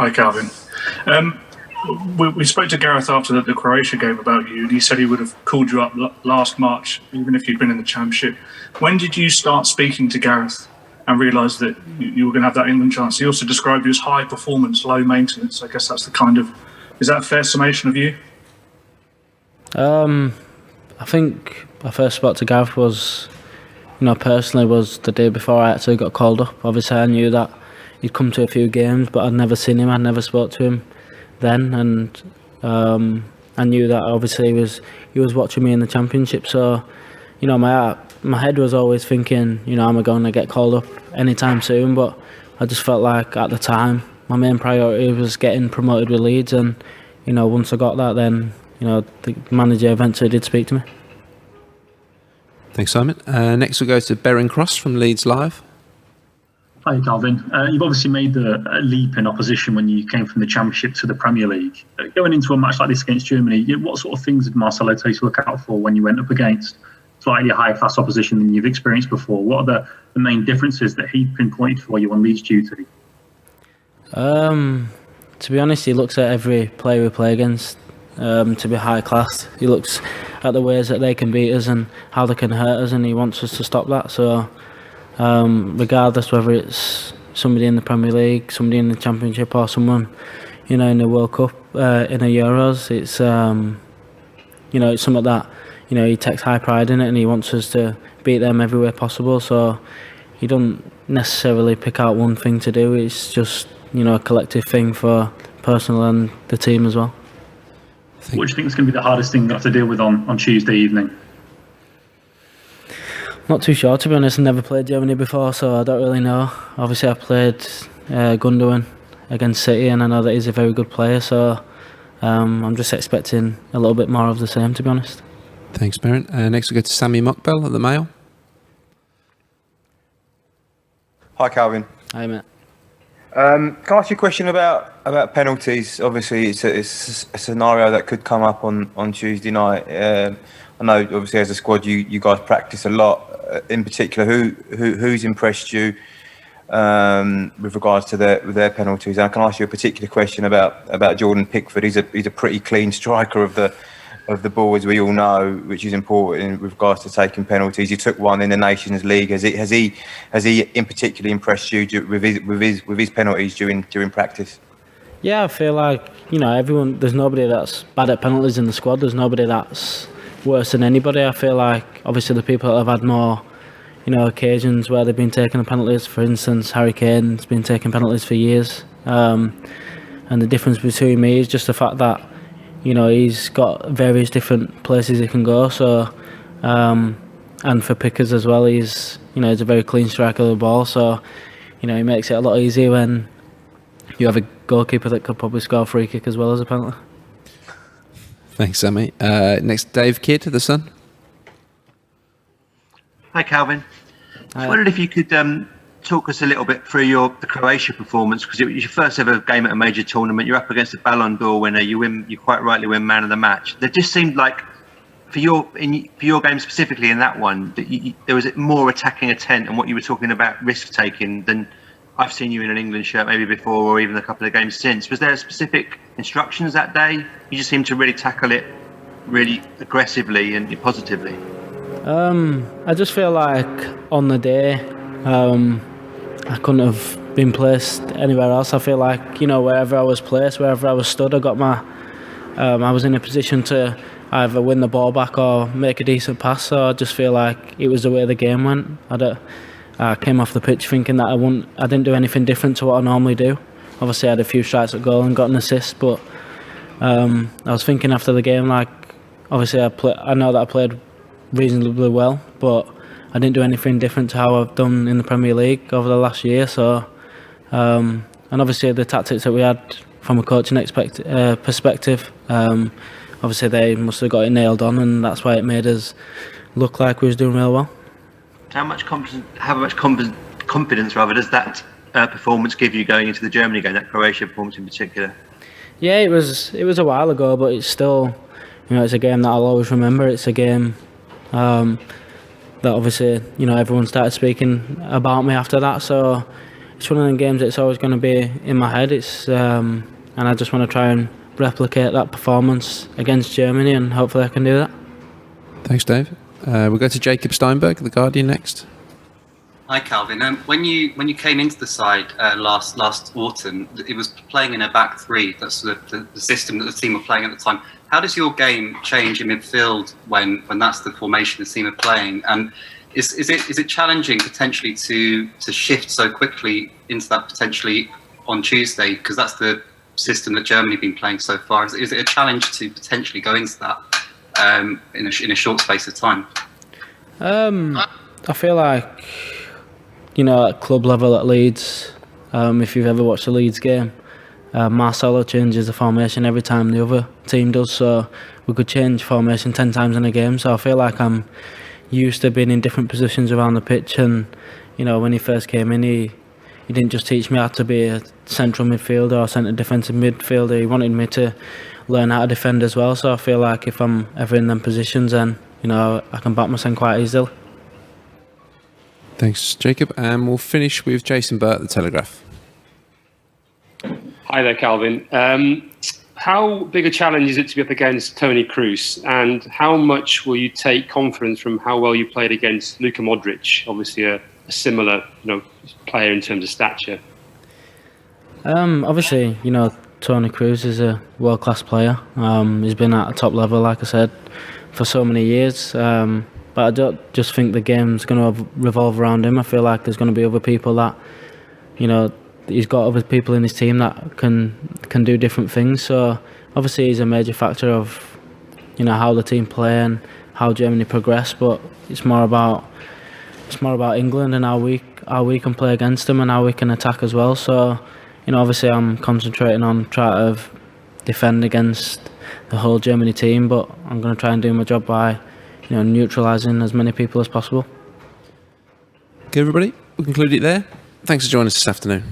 Hi, Kalvin. We spoke to Gareth after the Croatia game about you, and he said he would have called you up last March, even if you'd been in the Championship. When did you start speaking to Gareth and realise that you were going to have that England chance? He also described you as high performance, low maintenance. I guess that's the kind of... Is that a fair summation of you? I think I first spoke to Gareth was the day before I actually got called up. Obviously I knew that he'd come to a few games, but I'd never seen him, I'd never spoke to him then, and I knew that obviously he was watching me in the Championship, so my head was always thinking, am I going to get called up anytime soon? But I just felt like at the time my main priority was getting promoted with Leeds, and once I got that, then the manager eventually did speak to me. Thanks, Simon. Next we'll go to Beren Cross from Leeds Live. Hi, Kalvin. You've obviously made the leap in opposition when you came from the Championship to the Premier League. Going into a match like this against Germany, what sort of things did Marcelo tell you to look out for when you went up against slightly higher class opposition than you've experienced before? What are the main differences that he pinpointed for you on Leeds duty? To be honest, he looks at every player we play against to be high class. He looks at the ways that they can beat us and how they can hurt us, and he wants us to stop that. So regardless whether it's somebody in the Premier League, somebody in the Championship, or someone in the World Cup, in the Euros, it's it's something that he takes high pride in it, and he wants us to beat them every way possible. So he don't necessarily pick out one thing to do. It's just a collective thing for personal and the team as well. What do you think is going to be the hardest thing you have to deal with on Tuesday evening? Not too sure, to be honest. I've never played Germany before, so I don't really know. Obviously, I've played Gundogan against City, and I know that he's a very good player, so I'm just expecting a little bit more of the same, to be honest. Thanks, Beren. Next we go to Sammy Mockbell at the Mail. Hi, Kalvin. Hi, mate. Can I ask you a question about penalties? Obviously, it's a scenario that could come up on Tuesday night. I know, obviously, as a squad, you guys practice a lot. In particular, who's impressed you with regards to their penalties? And I can ask you a particular question about Jordan Pickford. He's a pretty clean striker of the ball, as we all know, which is important with regards to taking penalties. He took one in the Nations League. Has he in particular impressed you with his penalties during practice? Yeah, I feel like everyone. There's nobody that's bad at penalties in the squad. There's nobody that's worse than anybody. I feel like obviously the people that have had more occasions where they've been taking penalties. For instance, Harry Kane's been taking penalties for years, and the difference between me is just the fact that he's got various different places he can go. So, and for Pickers as well, he's a very clean striker of the ball. So, he makes it a lot easier when you have a goalkeeper that could probably score a free kick as well as a penalty. Thanks, Sammy. Next, Dave Kidd, The Sun. Hi, Kalvin. I wondered if you could talk us a little bit through the Croatia performance, because it was your first ever game at a major tournament. You're up against a Ballon d'Or winner. You quite rightly win man of the match. There just seemed like, for your game specifically in that one, that there was more attacking intent and what you were talking about, risk taking, than I've seen you in an England shirt maybe before, or even a couple of games since. Was there specific instructions that day? You just seemed to really tackle it really aggressively and positively. I just feel like on the day, I couldn't have been placed anywhere else. I feel like, wherever I was placed, wherever I was stood, I was in a position to either win the ball back or make a decent pass. So I just feel like it was the way the game went. I came off the pitch thinking that I didn't do anything different to what I normally do. Obviously, I had a few shots at goal and got an assist, but I was thinking after the game, like, obviously I know that I played reasonably well, but I didn't do anything different to how I've done in the Premier League over the last year. So, and obviously the tactics that we had from a coaching perspective, obviously they must have got it nailed on, and that's why it made us look like we was doing real well. How much confidence does that performance give you going into the Germany game, that Croatia performance in particular? Yeah, it was a while ago, but it's still, it's a game that I'll always remember. It's a game that obviously, everyone started speaking about me after that. So it's one of them games that's always going to be in my head. And I just want to try and replicate that performance against Germany, and hopefully I can do that. Thanks, Dave. We'll go to Jacob Steinberg, The Guardian, next. Hi, Kalvin. When you came into the side last autumn, it was playing in a back three. That's the system that the team were playing at the time. How does your game change in midfield when that's the formation the team are playing? And is it challenging potentially to shift so quickly into that potentially on Tuesday, because that's the system that Germany have been playing so far? Is it a challenge to potentially go into that in a short space of time? I feel like, at club level at Leeds, if you've ever watched a Leeds game, Marcelo changes the formation every time the other team does, so we could change formation 10 times in a game. So I feel like I'm used to being in different positions around the pitch, and when he first came in, he didn't just teach me how to be a central midfielder or centre defensive midfielder. He wanted me to learn how to defend as well. So I feel like if I'm ever in them positions, then I can back myself quite easily. Thanks, Jacob. And we'll finish with Jason Burt, The Telegraph. Hi there, Kalvin. How big a challenge is it to be up against Toni Kroos, and how much will you take confidence from how well you played against Luka Modric, obviously a similar player in terms of stature? Obviously, Toni Kroos is a world-class player. He's been at a top level, like I said, for so many years. But I don't just think the game's going to revolve around him. I feel like there's going to be other people that, he's got other people in his team that can do different things. So obviously he's a major factor of, how the team play and how Germany progress. But it's more about England and how we can play against them and how we can attack as well. So, obviously I'm concentrating on trying to defend against the whole Germany team, but I'm going to try and do my job by, neutralising as many people as possible. Okay, everybody, we'll conclude it there. Thanks for joining us this afternoon.